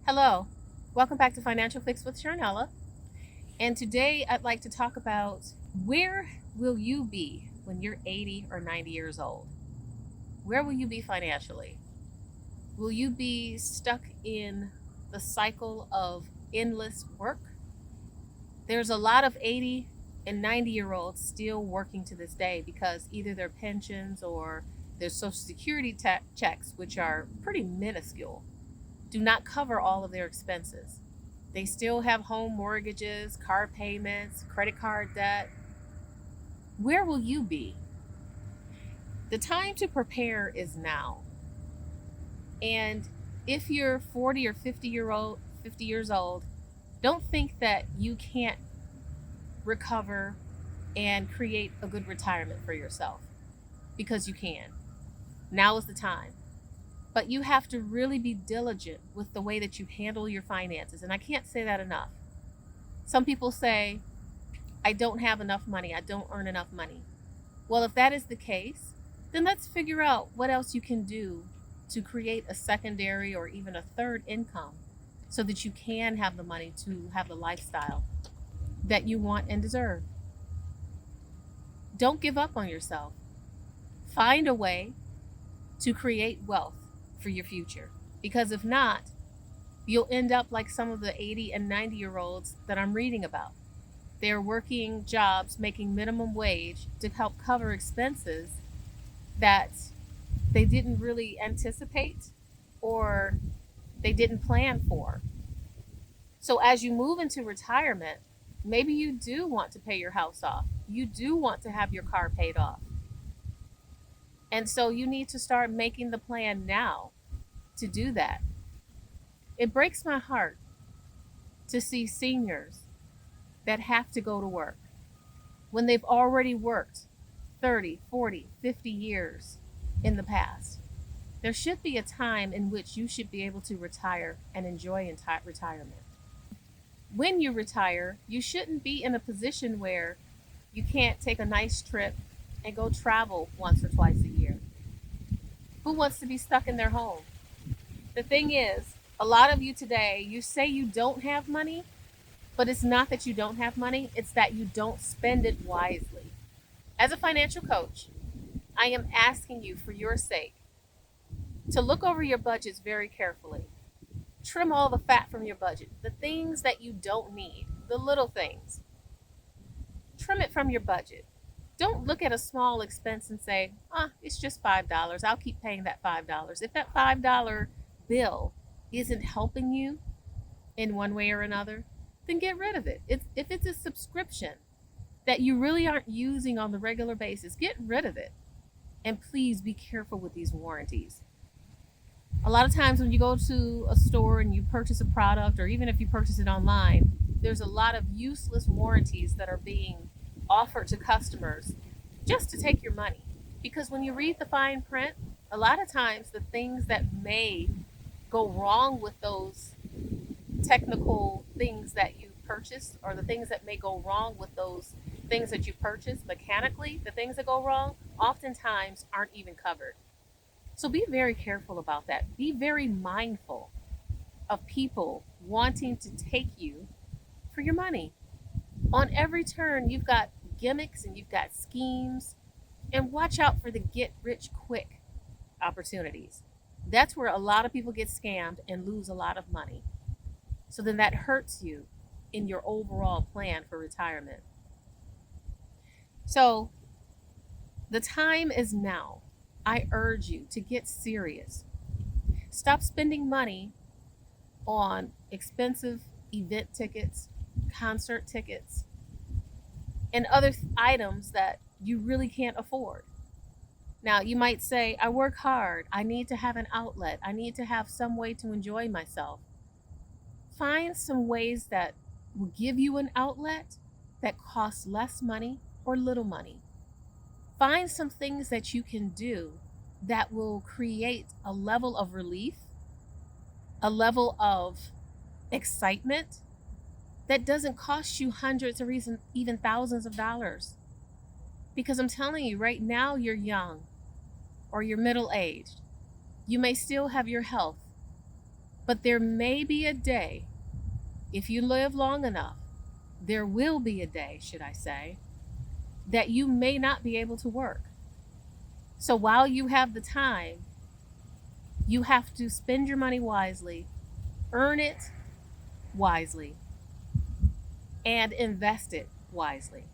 Hello, welcome back to Financial Fix with Sharnella. And today I'd like to talk about where will you be when you're 80 or 90 years old? Where will you be financially? Will you be stuck in the cycle of endless work? There's a lot of 80 and 90-year-olds still working to this day because either their pensions or their Social Security checks, which are pretty minuscule, do not cover all of their expenses. They still have home mortgages, car payments, credit card debt. Where will you be? The time to prepare is now. And if you're 40 or 50 years old, don't think that you can't recover and create a good retirement for yourself, because you can. Now is the time. But you have to really be diligent with the way that you handle your finances. And I can't say that enough. Some people say, I don't have enough money, I don't earn enough money. Well, if that is the case, then let's figure out what else you can do to create a secondary or even a third income so that you can have the money to have the lifestyle that you want and deserve. Don't give up on yourself. Find a way to create wealth for your future. Because if not, you'll end up like some of the 80 and 90-year-olds that I'm reading about. They're working jobs making minimum wage to help cover expenses that they didn't really anticipate or they didn't plan for. So as you move into retirement, maybe you do want to pay your house off. You do want to have your car paid off. And so you need to start making the plan now to do that. It breaks my heart to see seniors that have to go to work when they've already worked 30, 40, 50 years in the past. There should be a time in which you should be able to retire and enjoy retirement. When you retire, you shouldn't be in a position where you can't take a nice trip and go travel once or twice a year. Who wants to be stuck in their home? The thing is, a lot of you today, you say you don't have money, but it's not that you don't have money, it's that you don't spend it wisely. As a financial coach, I am asking you for your sake to look over your budgets very carefully. Trim all the fat from your budget, the things that you don't need, the little things. Trim it from your budget. Don't look at a small expense and say, it's just $5. I'll keep paying that $5. If that $5 bill isn't helping you in one way or another, then get rid of it. If it's a subscription that you really aren't using on the regular basis, get rid of it. And please be careful with these warranties. A lot of times when you go to a store and you purchase a product, or even if you purchase it online, there's a lot of useless warranties that are being offered to customers just to take your money. Because when you read the fine print, a lot of times the things that may go wrong with those technical things that you purchase, or the things that may go wrong with those things that you purchase mechanically, the things that go wrong oftentimes aren't even covered. So be very careful about that. Be very mindful of people wanting to take you for your money. On every turn, you've got gimmicks and you've got schemes, and watch out for the get rich quick opportunities. That's where a lot of people get scammed and lose a lot of money. So then that hurts you in your overall plan for retirement. So the time is now. I urge you to get serious. Stop spending money on expensive event tickets, concert tickets, and other items that you really can't afford. Now, you might say, I work hard. I need to have an outlet. I need to have some way to enjoy myself. Find some ways that will give you an outlet that costs less money or little money. Find some things that you can do that will create a level of relief, a level of excitement that doesn't cost you hundreds or even thousands of dollars. Because I'm telling you, right now you're young or you're middle aged. You may still have your health, But there may be a day, if you live long enough, there will be a day, should I say, that you may not be able to work. So while you have the time, you have to spend your money wisely, earn it wisely, and invest it wisely.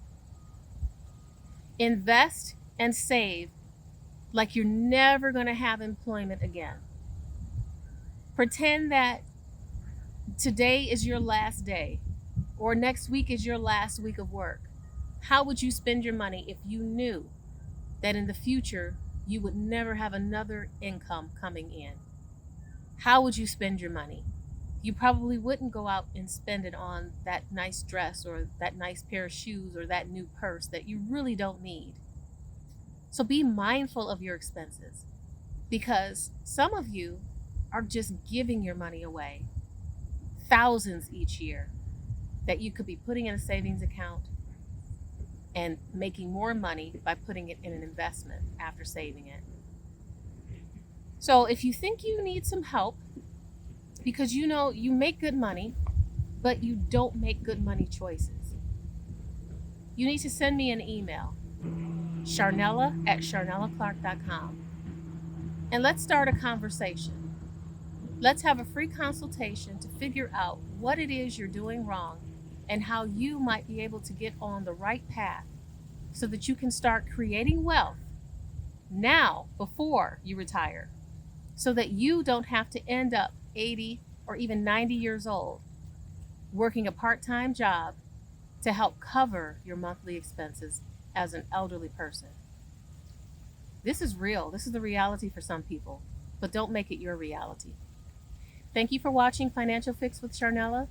Invest and save like you're never going to have employment again. Pretend that today is your last day or next week is your last week of work. How would you spend your money if you knew that in the future you would never have another income coming in? How would you spend your money? You probably wouldn't go out and spend it on that nice dress or that nice pair of shoes or that new purse that you really don't need. So be mindful of your expenses, because some of you are just giving your money away, thousands each year that you could be putting in a savings account and making more money by putting it in an investment after saving it. So if you think you need some help because you know you make good money, but you don't make good money choices, you need to send me an email, Sharnella@SharnellaClark.com, and let's start a conversation. Let's have a free consultation to figure out what it is you're doing wrong and how you might be able to get on the right path so that you can start creating wealth now before you retire, so that you don't have to end up 80 or even 90 years old working a part-time job to help cover your monthly expenses as an elderly person. This is real. This is the reality for some people, but don't make it your reality. Thank you for watching Financial Fix with Sharnella.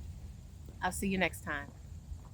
I'll see you next time.